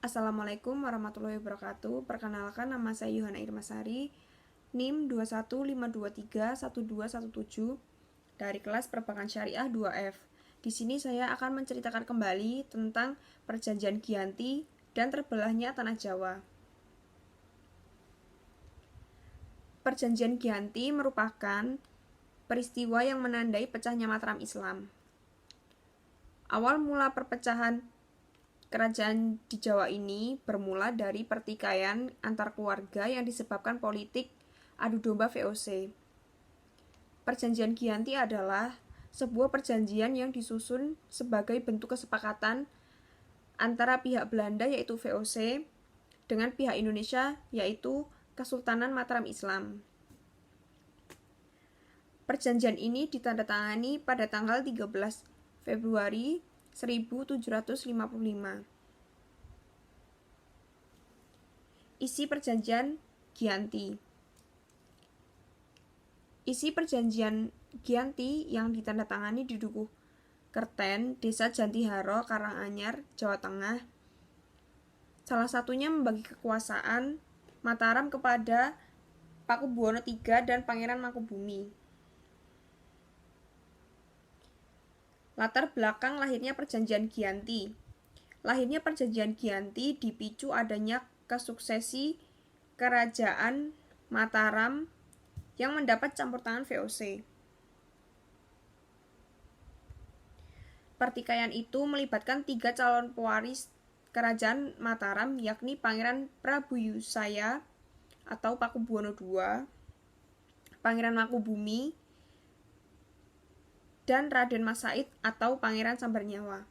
Assalamualaikum warahmatullahi wabarakatuh. Perkenalkan, nama saya Yohana Irmasari, NIM 215231217 dari kelas Perbankan Syariah 2F. Di sini saya akan menceritakan kembali tentang Perjanjian Giyanti dan terbelahnya Tanah Jawa. Perjanjian Giyanti merupakan peristiwa yang menandai pecahnya Mataram Islam. Awal mula perpecahan kerajaan di Jawa ini bermula dari pertikaian antar keluarga yang disebabkan politik adu domba VOC. Perjanjian Giyanti adalah sebuah perjanjian yang disusun sebagai bentuk kesepakatan antara pihak Belanda yaitu VOC dengan pihak Indonesia yaitu Kesultanan Mataram Islam. Perjanjian ini ditandatangani pada tanggal 13 Februari 1755. Isi Perjanjian Giyanti. Isi Perjanjian Giyanti yang ditandatangani di Dukuh Kerten, Desa Jantiharo, Karanganyar, Jawa Tengah. Salah satunya membagi kekuasaan Mataram kepada Pakubuwono III dan Pangeran Mangkubumi. Latar belakang lahirnya Perjanjian Giyanti. Lahirnya Perjanjian Giyanti dipicu adanya kesuksesi kerajaan Mataram yang mendapat campur tangan VOC. Pertikaian itu melibatkan 3 calon pewaris kerajaan Mataram, yakni Pangeran Prabuyusaya atau Pakubuwono II, Pangeran Mangkubumi, dan Raden Mas Said atau Pangeran Sambernyawa.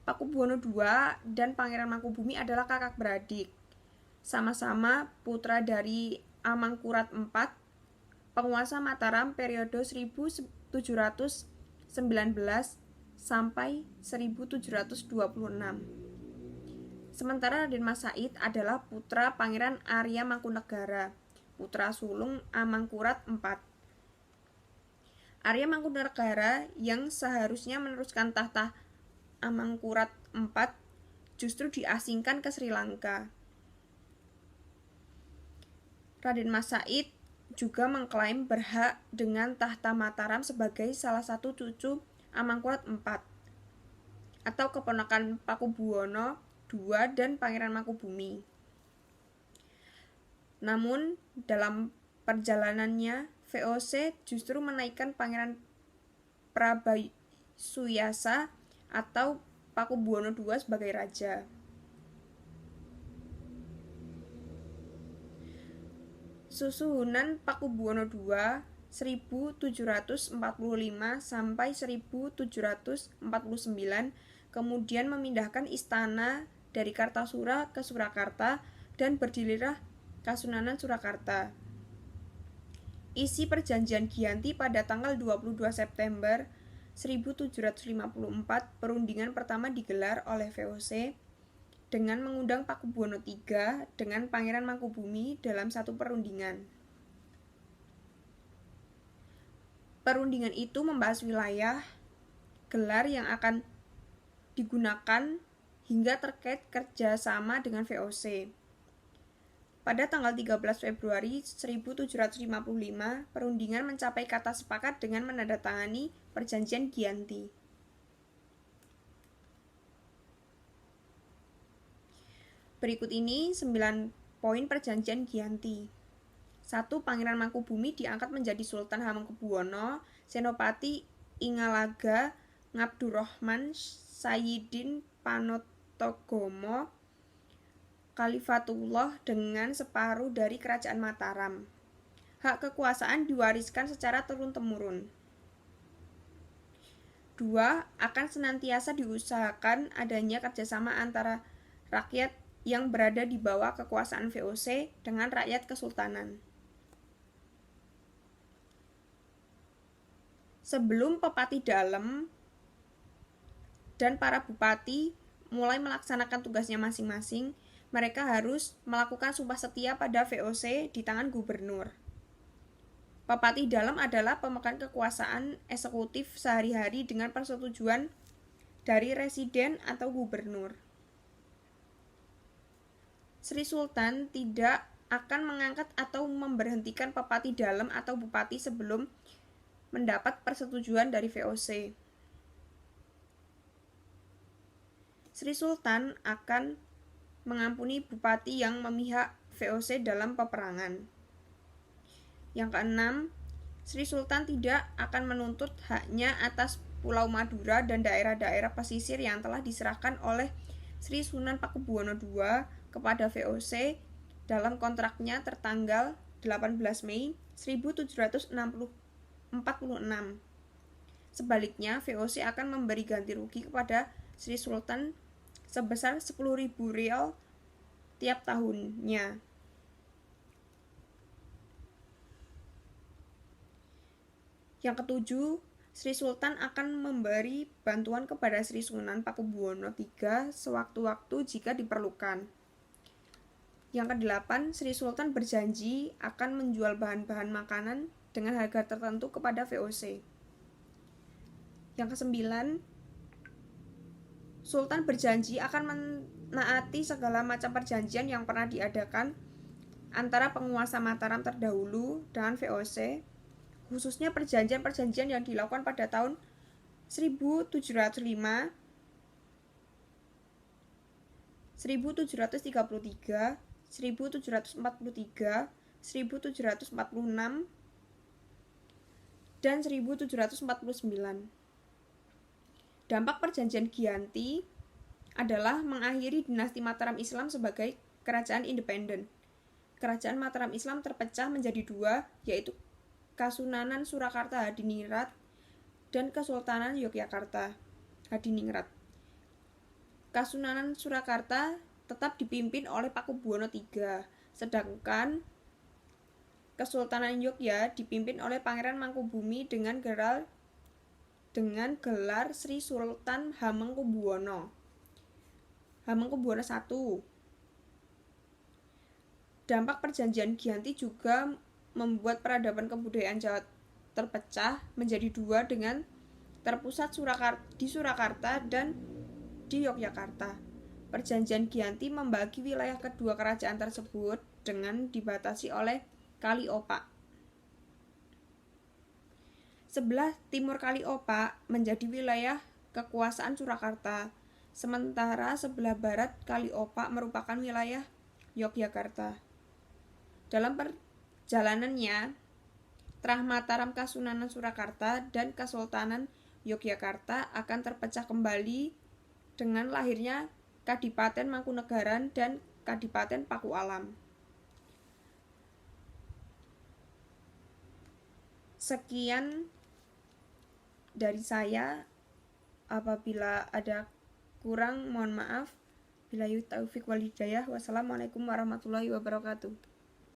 Pakubuwono II dan Pangeran Mangkubumi adalah kakak beradik. Sama-sama putra dari Amangkurat IV, penguasa Mataram periode 1719 sampai 1726. Sementara Raden Mas Said adalah putra Pangeran Arya Mangkunegara, putra sulung Amangkurat IV. Arya Mangkunegara yang seharusnya meneruskan tahta Amangkurat IV justru diasingkan ke Sri Lanka. Raden Mas Said juga mengklaim berhak dengan tahta Mataram sebagai salah satu cucu Amangkurat IV atau keponakan Pakubuwono II dan Pangeran Mangkubumi. Namun dalam perjalanannya VOC justru menaikkan Pangeran Prabayusaya atau Pakubuwono II sebagai raja. Susuhunan Pakubuwono II 1745 sampai 1749 kemudian memindahkan istana dari Kartasura ke Surakarta dan berdirilah Kasunanan Surakarta. Isi Perjanjian Giyanti pada tanggal 22 September 1754 perundingan pertama digelar oleh VOC dengan mengundang Pakubuwono III dengan Pangeran Mangkubumi dalam satu perundingan. Perundingan itu membahas wilayah, gelar yang akan digunakan hingga terkait kerjasama dengan VOC. Pada tanggal 13 Februari 1755, perundingan mencapai kata sepakat dengan menandatangani Perjanjian Giyanti. Berikut ini 9 poin Perjanjian Giyanti. 1. Pangeran Mangkubumi diangkat menjadi Sultan Hamengkubuwono, Senopati Ingalaga Ngabdurrahman Sayyidin Panotogomo Khalifatullah dengan separuh dari kerajaan Mataram. Hak kekuasaan diwariskan secara turun-temurun. 2. Akan senantiasa diusahakan adanya kerjasama antara rakyat yang berada di bawah kekuasaan VOC dengan rakyat kesultanan. Sebelum Pepati Dalem dan para bupati mulai melaksanakan tugasnya masing-masing, mereka harus melakukan sumpah setia pada VOC di tangan gubernur. Pepati Dalem adalah pemegang kekuasaan eksekutif sehari-hari dengan persetujuan dari residen atau gubernur. Sri Sultan tidak akan mengangkat atau memberhentikan Pepati Dalem atau Bupati sebelum mendapat persetujuan dari VOC. Sri Sultan akan mengampuni bupati yang memihak VOC dalam peperangan. Yang keenam, Sri Sultan tidak akan menuntut haknya atas Pulau Madura dan daerah-daerah pesisir yang telah diserahkan oleh Sri Sunan Pakubuwono II kepada VOC dalam kontraknya tertanggal 18 Mei 1746. Sebaliknya, VOC akan memberi ganti rugi kepada Sri Sultan sebesar 10.000 rial tiap tahunnya. Yang ketujuh, Sri Sultan akan memberi bantuan kepada Sri Sunan Pakubuwono III sewaktu-waktu jika diperlukan. Yang kedelapan, Sri Sultan berjanji akan menjual bahan-bahan makanan dengan harga tertentu kepada VOC. Yang kesembilan, Sultan berjanji akan menaati segala macam perjanjian yang pernah diadakan antara penguasa Mataram terdahulu dengan VOC, khususnya perjanjian-perjanjian yang dilakukan pada tahun 1705, 1733, 1743, 1746, dan 1749. Dampak perjanjian Giyanti adalah mengakhiri dinasti Mataram Islam sebagai kerajaan independen. Kerajaan Mataram Islam terpecah menjadi dua, yaitu Kasunanan Surakarta Hadiningrat dan Kesultanan Yogyakarta Hadiningrat. Kasunanan Surakarta tetap dipimpin oleh Pakubuwono III, sedangkan Kesultanan Yogyakarta dipimpin oleh Pangeran Mangkubumi dengan gelar Sri Sultan Hamengkubuwono I. Dampak perjanjian Giyanti juga membuat peradaban kebudayaan Jawa terpecah menjadi dua dengan terpusat di Surakarta dan di Yogyakarta. Perjanjian Giyanti membagi wilayah kedua kerajaan tersebut dengan dibatasi oleh Kali Opak. Sebelah timur Kali Opak menjadi wilayah kekuasaan Surakarta, sementara sebelah barat Kali Opak merupakan wilayah Yogyakarta. Dalam perjalanannya, Trah Mataram Kasunanan Surakarta dan Kesultanan Yogyakarta akan terpecah kembali dengan lahirnya Kadipaten Mangkunegaran dan Kadipaten Pakualam. Sekian dari saya. Apabila ada kurang, mohon maaf. Billahi taufiq wal hidayah. Wassalamualaikum warahmatullahi wabarakatuh.